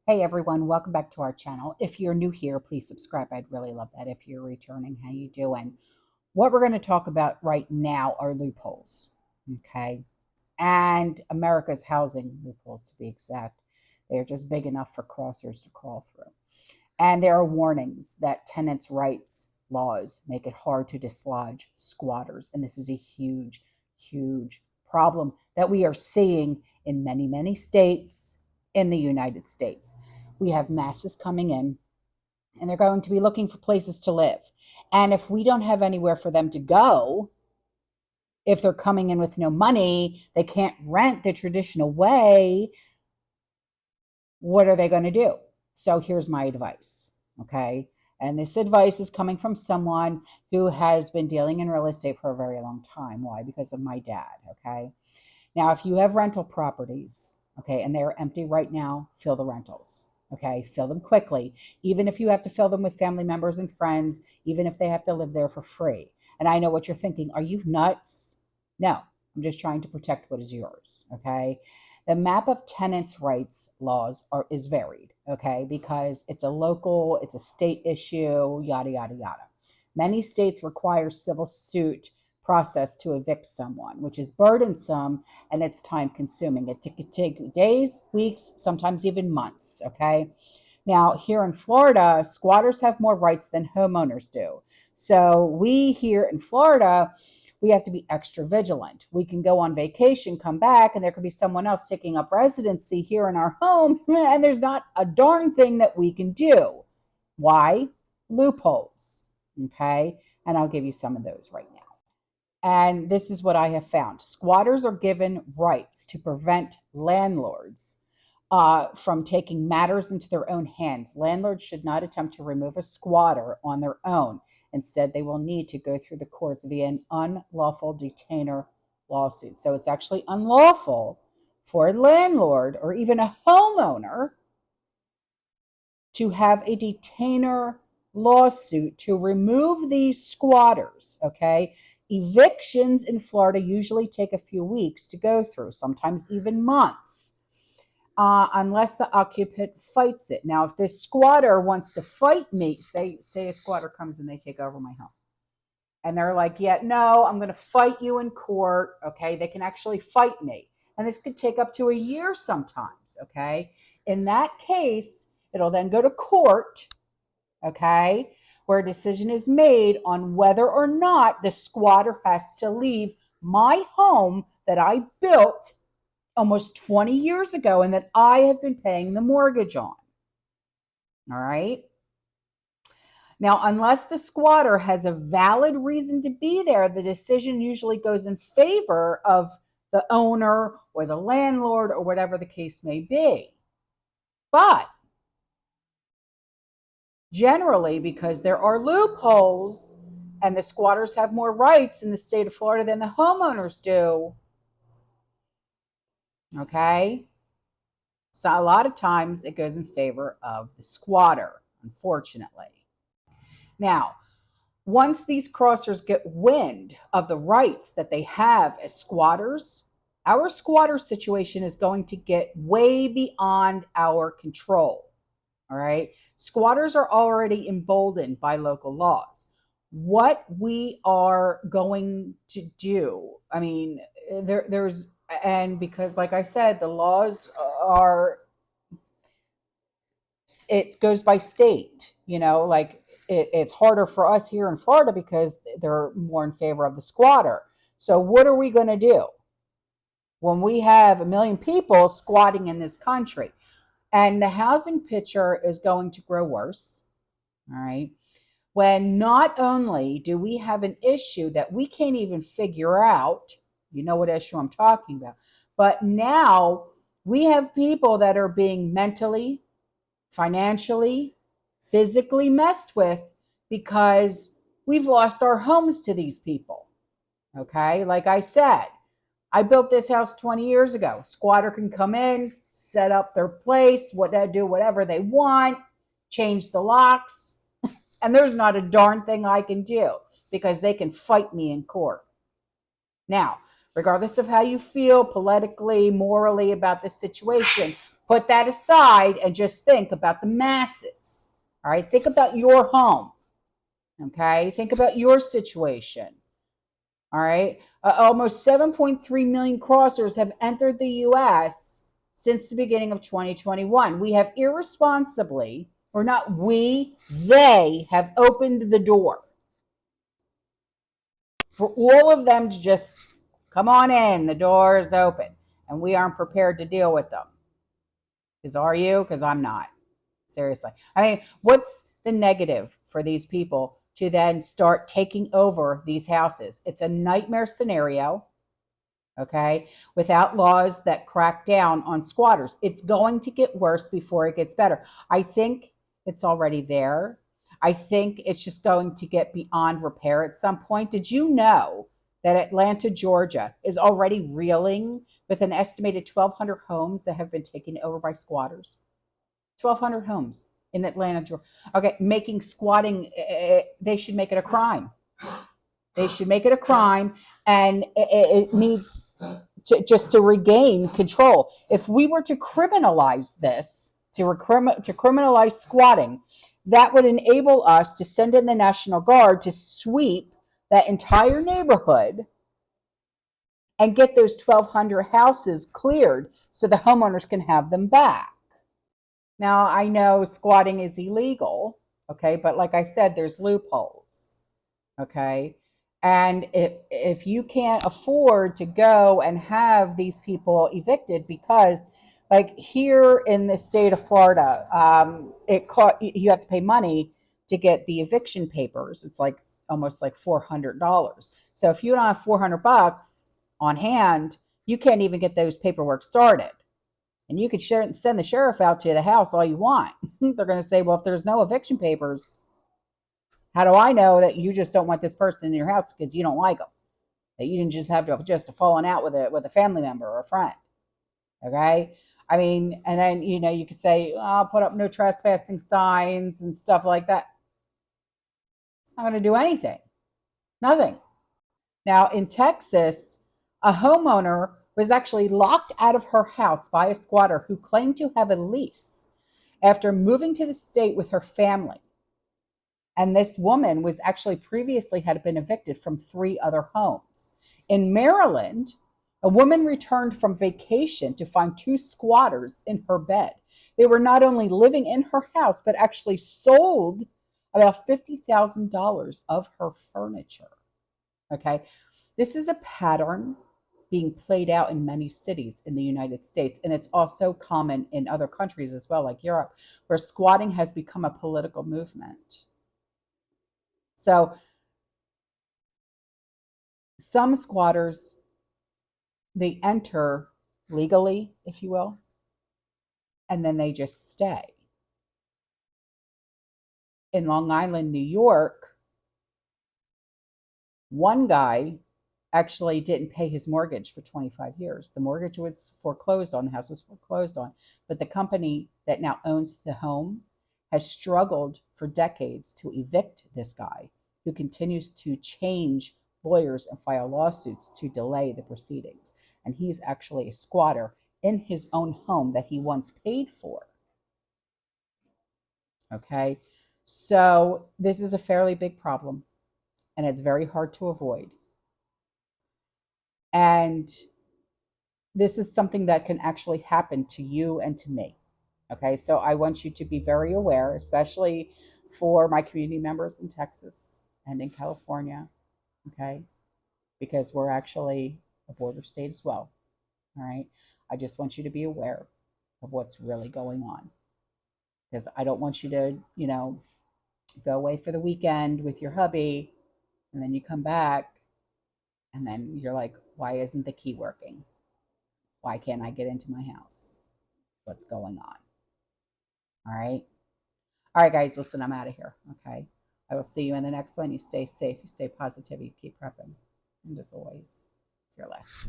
Hey everyone, welcome back to our channel. If you're new here, please subscribe. I'd really love that. If you're returning, how you doing? What we're going to talk about right now are loopholes, okay? And America's housing loopholes, to be exact. They're just big enough for crossers to crawl through. And there are warnings that tenants' rights laws make it hard to dislodge squatters. And this is a huge, huge problem that we are seeing in many, many states in the United States. We have masses coming in and they're going to be looking for places to live. And if we don't have anywhere for them to go, if they're coming in with no money, they can't rent the traditional way, what are they going to do? So here's my advice, okay? And this advice is coming from someone who has been dealing in real estate for a very long time. Why? Because of my dad, okay? Now, if you have rental properties, okay, and they're empty right now, fill the rentals, okay? Fill them quickly, even if you have to fill them with family members and friends, even if they have to live there for free. And I know what you're thinking. Are you nuts? No, I'm just trying to protect what is yours, okay? The map of tenants' rights laws is varied, okay, because it's a local, it's a state issue, yada, yada, yada. Many states require civil suit process to evict someone, which is burdensome and it's time consuming. It could take days, weeks, sometimes even months, okay? Now, here in Florida, squatters have more rights than homeowners do. So we here in Florida, we have to be extra vigilant. We can go on vacation, come back, and there could be someone else taking up residency here in our home, and there's not a darn thing that we can do. Why? Loopholes. Okay. And I'll give you some of those right now. And this is what I have found. Squatters are given rights to prevent landlords from taking matters into their own hands. Landlords should not attempt to remove a squatter on their own. Instead, they will need to go through the courts via an unlawful detainer lawsuit. So it's actually unlawful for a landlord or even a homeowner to have a detainer lawsuit to remove these squatters, okay? Evictions in Florida usually take a few weeks to go through, sometimes even months, unless the occupant fights it. Now, if this squatter wants to fight me, say a squatter comes and they take over my home, and they're like, yeah, no, I'm going to fight you in court, okay? They can actually fight me. And this could take up to a year sometimes, okay? In that case, it'll then go to court, okay, where a decision is made on whether or not the squatter has to leave my home that I built almost 20 years ago and that I have been paying the mortgage on. All right. Now, unless the squatter has a valid reason to be there, the decision usually goes in favor of the owner or the landlord or whatever the case may be. But generally, because there are loopholes and the squatters have more rights in the state of Florida than the homeowners do, okay? So a lot of times it goes in favor of the squatter, unfortunately. Now, once these crossers get wind of the rights that they have as squatters, our squatter situation is going to get way beyond our control. All right. Squatters are already emboldened by local laws. What we are going to do, I mean, there's, and because, like I said, the laws are, it goes by state, like it's harder for us here in Florida because they're more in favor of the squatter. So, what are we going to do when we have a million people squatting in this country? And the housing picture is going to grow worse. All right. When not only do we have an issue that we can't even figure out, you know what issue I'm talking about, but now we have people that are being mentally, financially, physically messed with because we've lost our homes to these people. Okay. Like I said, I built this house 20 years ago. Squatter can come in, set up their place, do whatever they want, change the locks, and there's not a darn thing I can do because they can fight me in court. Now, regardless of how you feel politically, morally about this situation, Put that aside and just think about the masses. All right, think about your home. Okay, think about your situation. All right, almost 7.3 million crossers have entered the U.S. since the beginning of 2021. We have irresponsibly, or not we, they have opened the door for all of them to just come on in. The door is open, and we aren't prepared to deal with them. Because are you? Because I'm not. Seriously. I mean, what's the negative for these people to then start taking over these houses? It's a nightmare scenario, okay, without laws that crack down on squatters. It's going to get worse before it gets better. I think it's already there. I think it's just going to get beyond repair at some point. Did you know that Atlanta, Georgia is already reeling with an estimated 1,200 homes that have been taken over by squatters? 1,200 homes in Atlanta, Georgia. Okay, making squatting, they should make it a crime. They should make it a crime, and it needs just to regain control. If we were to criminalize this, to criminalize squatting, that would enable us to send in the National Guard to sweep that entire neighborhood and get those 1,200 houses cleared so the homeowners can have them back. Now, I know squatting is illegal, okay, but like I said, there's loopholes, okay? And if you can't afford to go and have these people evicted, because like here in the state of Florida, you have to pay money to get the eviction papers. It's like almost like $400. So if you don't have $400 on hand, you can't even get those paperwork started. And you could send the sheriff out to the house all you want. They're going to say, well, if there's no eviction papers, how do I know that you just don't want this person in your house because you don't like them? That you didn't just have fallen out with a family member or a friend. Okay. I mean, and then, you could say, I'll put up no trespassing signs and stuff like that. It's not going to do anything. Nothing. Now, in Texas, a homeowner was actually locked out of her house by a squatter who claimed to have a lease after moving to the state with her family. And this woman was actually previously had been evicted from 3 other homes. In Maryland, a woman returned from vacation to find 2 squatters in her bed. They were not only living in her house, but actually sold about $50,000 of her furniture. Okay. This is a pattern being played out in many cities in the United States. And it's also common in other countries as well, like Europe, where squatting has become a political movement. So some squatters, they enter legally, if you will, and then they just stay. In Long Island, New York, one guy actually didn't pay his mortgage for 25 years. The mortgage was foreclosed on, the house was foreclosed on, but the company that now owns the home has struggled for decades to evict this guy, who continues to change lawyers and file lawsuits to delay the proceedings. And he's actually a squatter in his own home that he once paid for. Okay, so this is a fairly big problem, and it's very hard to avoid. And this is something that can actually happen to you and to me. Okay, so I want you to be very aware, especially for my community members in Texas and in California, okay, because we're actually a border state as well. All right, I just want you to be aware of what's really going on, because I don't want you to, go away for the weekend with your hubby, and then you come back, and then you're like, why isn't the key working? Why can't I get into my house? What's going on? All right. All right, guys, listen, I'm out of here. Okay. I will see you in the next one. You stay safe, you stay positive, you keep prepping. And as always, fearless.